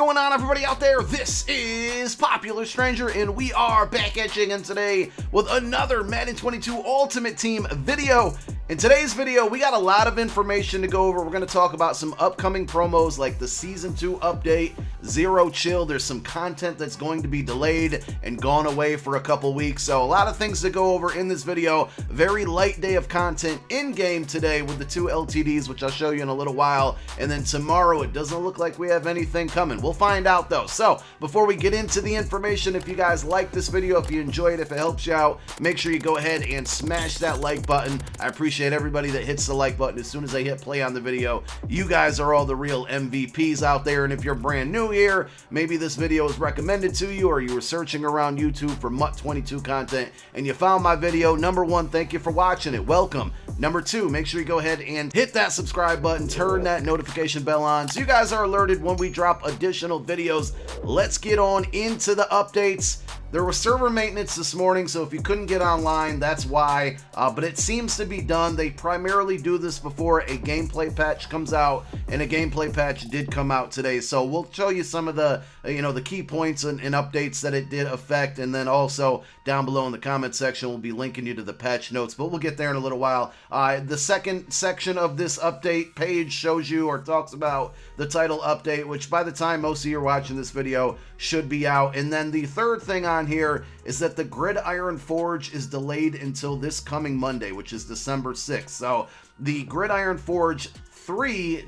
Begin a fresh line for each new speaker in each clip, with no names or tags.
going on, everybody out there? This is Popular Stranger, and we are back at you again today with another Madden 22 Ultimate Team video. In today's video, we got a lot of information to go over. We're going to talk about some upcoming promos like the Season 2 update, Zero Chill. There's some content that's going to be delayed and gone away for a couple weeks. So a lot of things to go over in this video. Very light day of content in-game today with the 2 LTDs, which I'll show you in a little while. And then tomorrow, it doesn't look like we have anything coming. We'll find out though. So before we get into the information, if you guys like this video, if you enjoy it, if it helps you out, make sure you go ahead and smash that like button. I appreciate everybody that hits the like button as soon as I hit play on the video. You guys are all the real MVPs out there, and if you're brand new here, maybe this video is recommended to you, or you were searching around YouTube for MUT22 content and you found my video. Number one, thank you for watching it. Welcome. Number two, make sure you go ahead and hit that subscribe button, turn that notification bell on so you guys are alerted when we drop additional videos. Let's get on into the updates. There was server maintenance this morning, so if you couldn't get online, that's why, but it seems to be done. They primarily do this before a gameplay patch comes out, and a gameplay patch did come out today. So we'll show you some of the, the key points and updates that it did affect, and then also down below in the comment section, we'll be linking you to the patch notes, but we'll get there in a little while. The second section of this update page shows you or talks about the title update, which by the time most of you are watching this video should be out. And then the third thing on here is that the Gridiron Forge is delayed until this coming Monday, which is December 6th. So the Gridiron Forge 3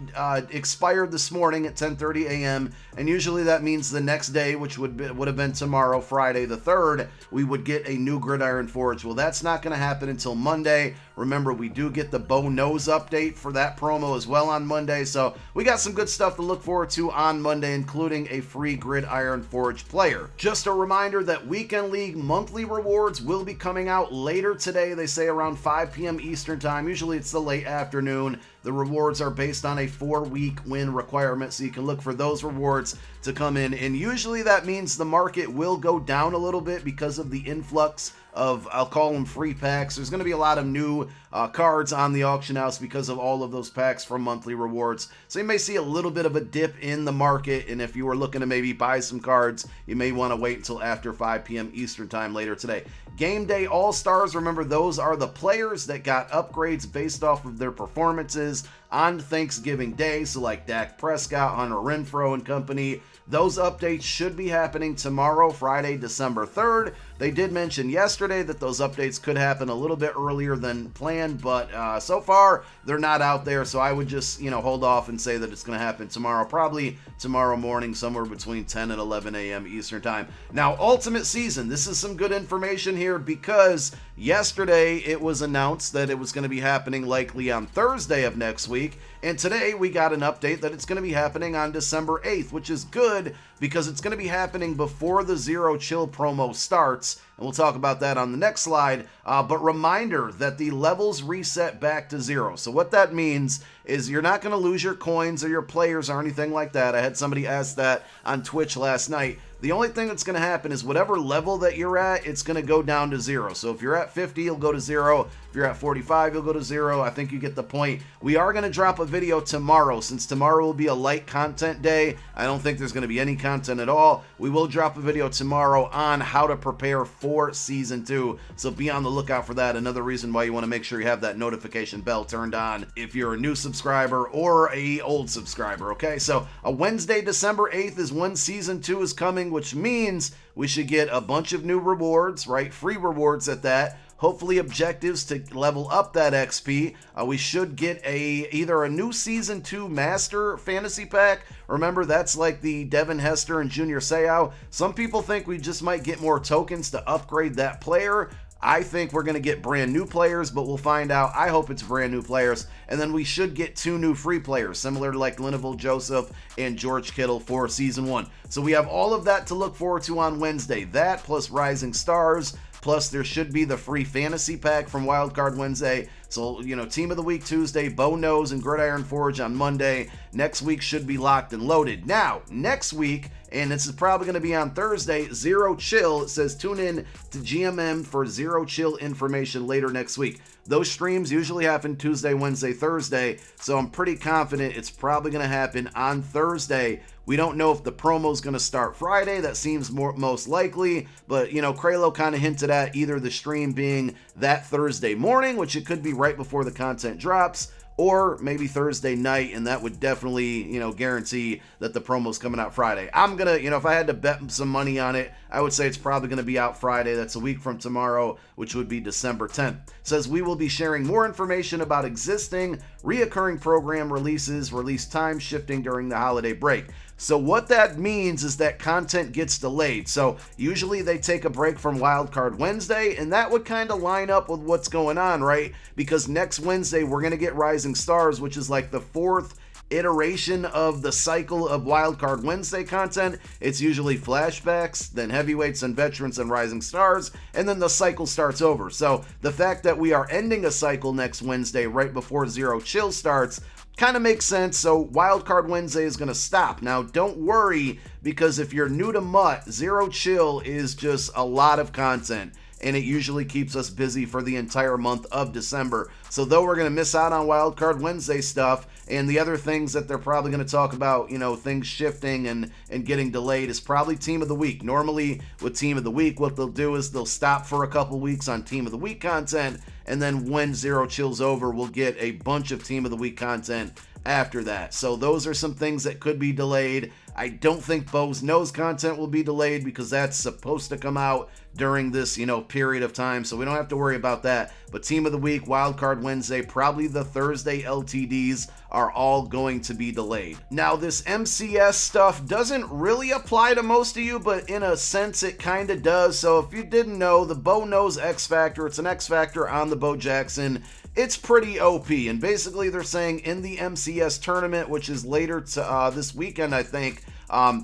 expired this morning at 10:30 a.m. and usually that means the next day, which would have been tomorrow, Friday the 3rd, we would get a new Gridiron Forge. Well, that's not going to happen until Monday. Remember, we do get the Bow Nose update for that promo as well on Monday, so we got some good stuff to look forward to on Monday, including a free Gridiron Forge player. Just a reminder that Weekend League monthly rewards will be coming out later today. They say around 5 p.m. Eastern time. Usually it's the late afternoon. The rewards are based on a 4-week win requirement, so you can look for those rewards to come in. And usually that means the market will go down a little bit because of the influx of, I'll call them free packs. There's going to be a lot of new cards on the auction house because of all of those packs from monthly rewards. So you may see a little bit of a dip in the market, and if you were looking to maybe buy some cards, you may want to wait until after 5 p.m. Eastern time later today. Game Day All-Stars, remember those are the players that got upgrades based off of their performances on Thanksgiving Day, so like Dak Prescott, Hunter Renfrow and company. Those updates should be happening tomorrow, Friday, December 3rd. They did mention yesterday that those updates could happen a little bit earlier than planned, but so far they're not out there, so I would just, hold off and say that it's going to happen tomorrow, probably tomorrow morning, somewhere between 10 and 11 a.m. Eastern time. Now, Ultimate Season, this is some good information here because yesterday it was announced that it was going to be happening likely on Thursday of next week, and today we got an update that it's going to be happening on December 8th, which is good because it's going to be happening before the Zero Chill promo starts, and we'll talk about that on the next slide. But reminder that the levels reset back to 0. So what that means is you're not going to lose your coins or your players or anything like that. I had somebody ask that on Twitch last night. The only thing that's going to happen is whatever level that you're at, it's going to go down to 0. So if you're at 50, you'll go to 0. If you're at 45, you'll go to 0. I think you get the point. We are going to drop a video tomorrow. Since tomorrow will be a light content day, I don't think there's going to be any content at all. We will drop a video tomorrow on how to prepare for Season 2. So be on the lookout for that. Another reason why you want to make sure you have that notification bell turned on if you're a new subscriber or a old subscriber, okay? So a Wednesday, December 8th is when Season 2 is coming, which means we should get a bunch of new rewards, right? Free rewards at that. Hopefully objectives to level up that XP. We should get either a new Season 2 Master Fantasy Pack. Remember, that's like the Devin Hester and Junior Seau. Some people think we just might get more tokens to upgrade that player. I think we're going to get brand new players, but we'll find out. I hope it's brand new players. And then we should get 2 new free players, similar to like Linval Joseph and George Kittle for Season 1. So we have all of that to look forward to on Wednesday. That plus Rising Stars, plus there should be the free fantasy pack from Wildcard Wednesday. So, Team of the Week Tuesday, Bow Nose and Gridiron Forge on Monday. Next week should be locked and loaded. Now, next week, and this is probably going to be on Thursday, Zero Chill. It says tune in to GMM for Zero Chill information later next week. Those streams usually happen Tuesday, Wednesday, Thursday, so I'm pretty confident it's probably going to happen on Thursday We don't know if the promo is going to start Friday. That seems most likely, but Kralo kind of hinted at either the stream being that Thursday morning, which it could be right before the content drops, or maybe Thursday night, and that would definitely, guarantee that the promo's coming out Friday. I'm gonna, if I had to bet some money on it, I would say it's probably gonna be out Friday. That's a week from tomorrow, which would be December 10th. It says we will be sharing more information about existing, reoccurring program releases, release time shifting during the holiday break. So what that means is that content gets delayed. So usually they take a break from Wildcard Wednesday, and that would kind of line up with what's going on, right? Because next Wednesday we're going to get Rising Stars, which is like the fourth iteration of the cycle of Wildcard Wednesday content. It's usually flashbacks, then heavyweights and veterans and Rising Stars, and then the cycle starts over. So the fact that we are ending a cycle next Wednesday right before Zero Chill starts kind of makes sense. So Wildcard Wednesday is going to stop. Now, don't worry, because if you're new to MUT, Zero Chill is just a lot of content, and it usually keeps us busy for the entire month of December. So though we're going to miss out on Wildcard Wednesday stuff, and the other things that they're probably going to talk about, things shifting and getting delayed, is probably Team of the Week. Normally with Team of the Week, what they'll do is they'll stop for a couple weeks on Team of the Week content, and then when Zero Chill's over, we'll get a bunch of Team of the Week content after that. So those are some things that could be delayed. I don't think Bo's Nose content will be delayed because that's supposed to come out during this, period of time. So we don't have to worry about that. But Team of the Week, Wildcard Wednesday, probably the Thursday LTDs are all going to be delayed. Now, this MCS stuff doesn't really apply to most of you, but in a sense it kind of does. So if you didn't know, the Bo Knows X Factor, it's an X Factor on the Bo Jackson. It's pretty OP, and basically they're saying in the MCS tournament, which is later to this weekend, I think,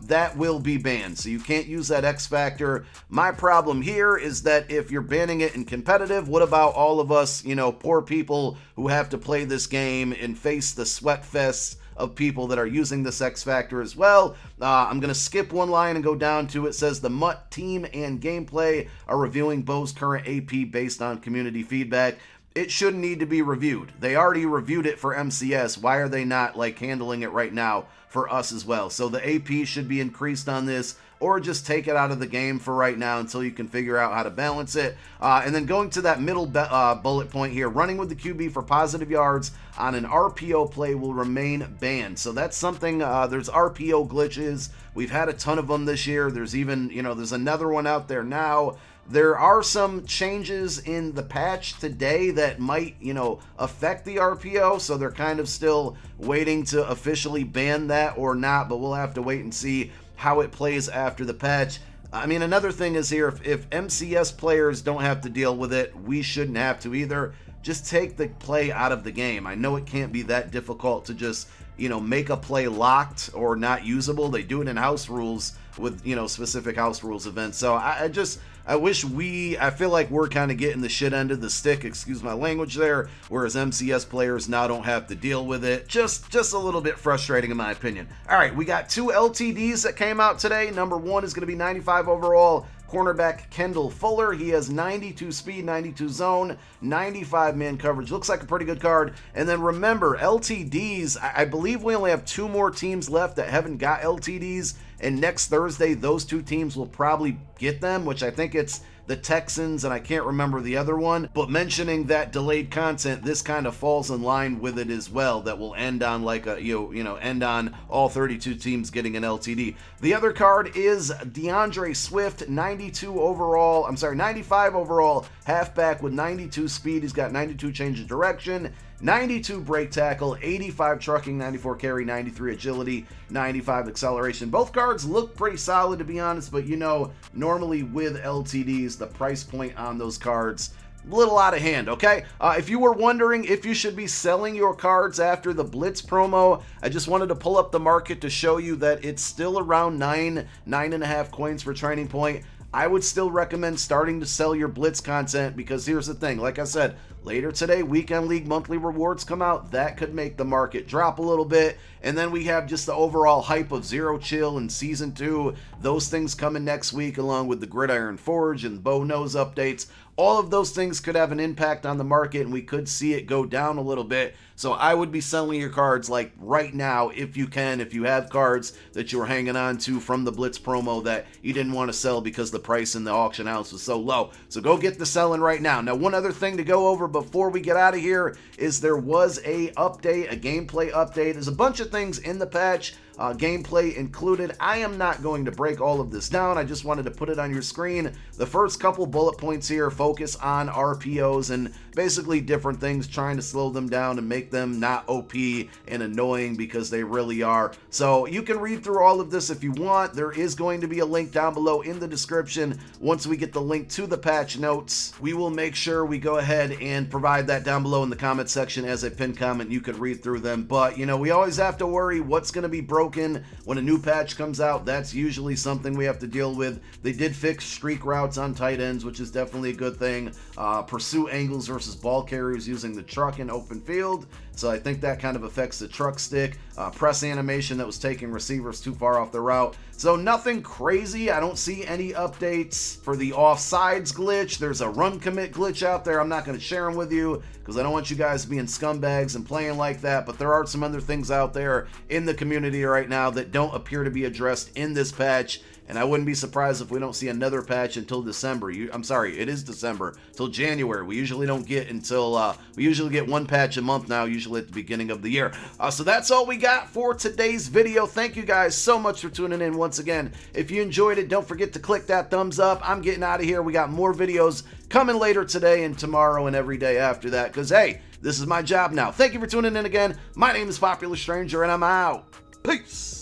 that will be banned. So you can't use that X Factor. My problem here is that if you're banning it in competitive, what about all of us, poor people who have to play this game and face the sweat fest of people that are using this X Factor as well? I'm going to skip one line and go down to it. Says the MUT team and gameplay are reviewing Bo's current AP based on community feedback. It shouldn't need to be reviewed. They already reviewed it for MCS. Why are they not handling it right now for us as well? So the AP should be increased on this, or just take it out of the game for right now until you can figure out how to balance it. And then going to that middle bullet point here, running with the QB for positive yards on an RPO play will remain banned. So that's something, there's RPO glitches. We've had a ton of them this year. There's even, there's another one out there now. There are some changes in the patch today that might, affect the RPO, so they're kind of still waiting to officially ban that or not, but we'll have to wait and see how it plays after the patch. I mean, another thing is here, if MCS players don't have to deal with it, we shouldn't have to either. Just take the play out of the game. I know it can't be that difficult to just, make a play locked or not usable. They do it in house rules with, specific house rules events. So I feel like we're kind of getting the shit end of the stick, excuse my language there, whereas MCS players now don't have to deal with it. Just a little bit frustrating in my opinion. All right, we got 2 LTDs that came out today. Number 1 is going to be 95 overall cornerback Kendall Fuller. He has 92 speed, 92 zone, 95 man coverage. Looks like a pretty good card. And then remember, LTDs, I believe we only have 2 more teams left that haven't got LTDs. And next Thursday, those 2 teams will probably get them, which I think it's the Texans, and I can't remember the other one. But mentioning that delayed content, this kind of falls in line with it as well. That will end on end on all 32 teams getting an LTD. The other card is DeAndre Swift, 95 overall halfback with 92 speed. He's got 92 change of direction, 92 break tackle, 85 trucking, 94 carry, 93 agility, 95 acceleration. Both cards look pretty solid, to be honest, but normally with LTDs, the price point on those cards a little out of hand, okay? If you were wondering if you should be selling your cards after the Blitz promo, I just wanted to pull up the market to show you that it's still around 9.5 coins per training point. I would still recommend starting to sell your Blitz content because here's the thing. Like I said, later today, Weekend League monthly rewards come out. That could make the market drop a little bit. And then we have just the overall hype of Zero Chill and Season 2. Those things coming next week, along with the Gridiron Forge and Bow Nose updates. All of those things could have an impact on the market, and we could see it go down a little bit. So I would be selling your cards like right now if you can, if you have cards that you were hanging on to from the Blitz promo that you didn't want to sell because the price in the auction house was so low. So go get the selling right now. Now, one other thing to go over before we get out of here is there was a update, a gameplay update. There's a bunch of things in the patch. Gameplay included. I am not going to break all of this down. I just wanted to put it on your screen. The first couple bullet points here focus on RPOs and basically different things, trying to slow them down and make them not OP and annoying, because they really are. So you can read through all of this if you want. There is going to be a link down below in the description. Once we get the link to the patch notes, we will make sure we go ahead and provide that down below in the comment section as a pinned comment. You could read through them, but you know, we always have to worry what's going to be broken when a new patch comes out. That's usually something we have to deal with. They did fix streak routes on tight ends, which is definitely a good thing. Pursue angles versus ball carriers using the truck in open field. So I think that kind of affects the truck stick. Press animation that was taking receivers too far off the route. So nothing crazy. I don't see any updates for the offsides glitch. There's a run commit glitch out there. I'm not going to share them with you because I don't want you guys being scumbags and playing like that. But there are some other things out there in the community right now that don't appear to be addressed in this patch. And I wouldn't be surprised if we don't see another patch until December. I'm sorry, it is December, till January. We usually don't get until, we usually get one patch a month now, usually at the beginning of the year. So that's all we got for today's video. Thank you guys so much for tuning in once again. If you enjoyed it, don't forget to click that thumbs up. I'm getting out of here. We got more videos coming later today and tomorrow and every day after that, because, hey, this is my job now. Thank you for tuning in again. My name is Popular Stranger, and I'm out. Peace.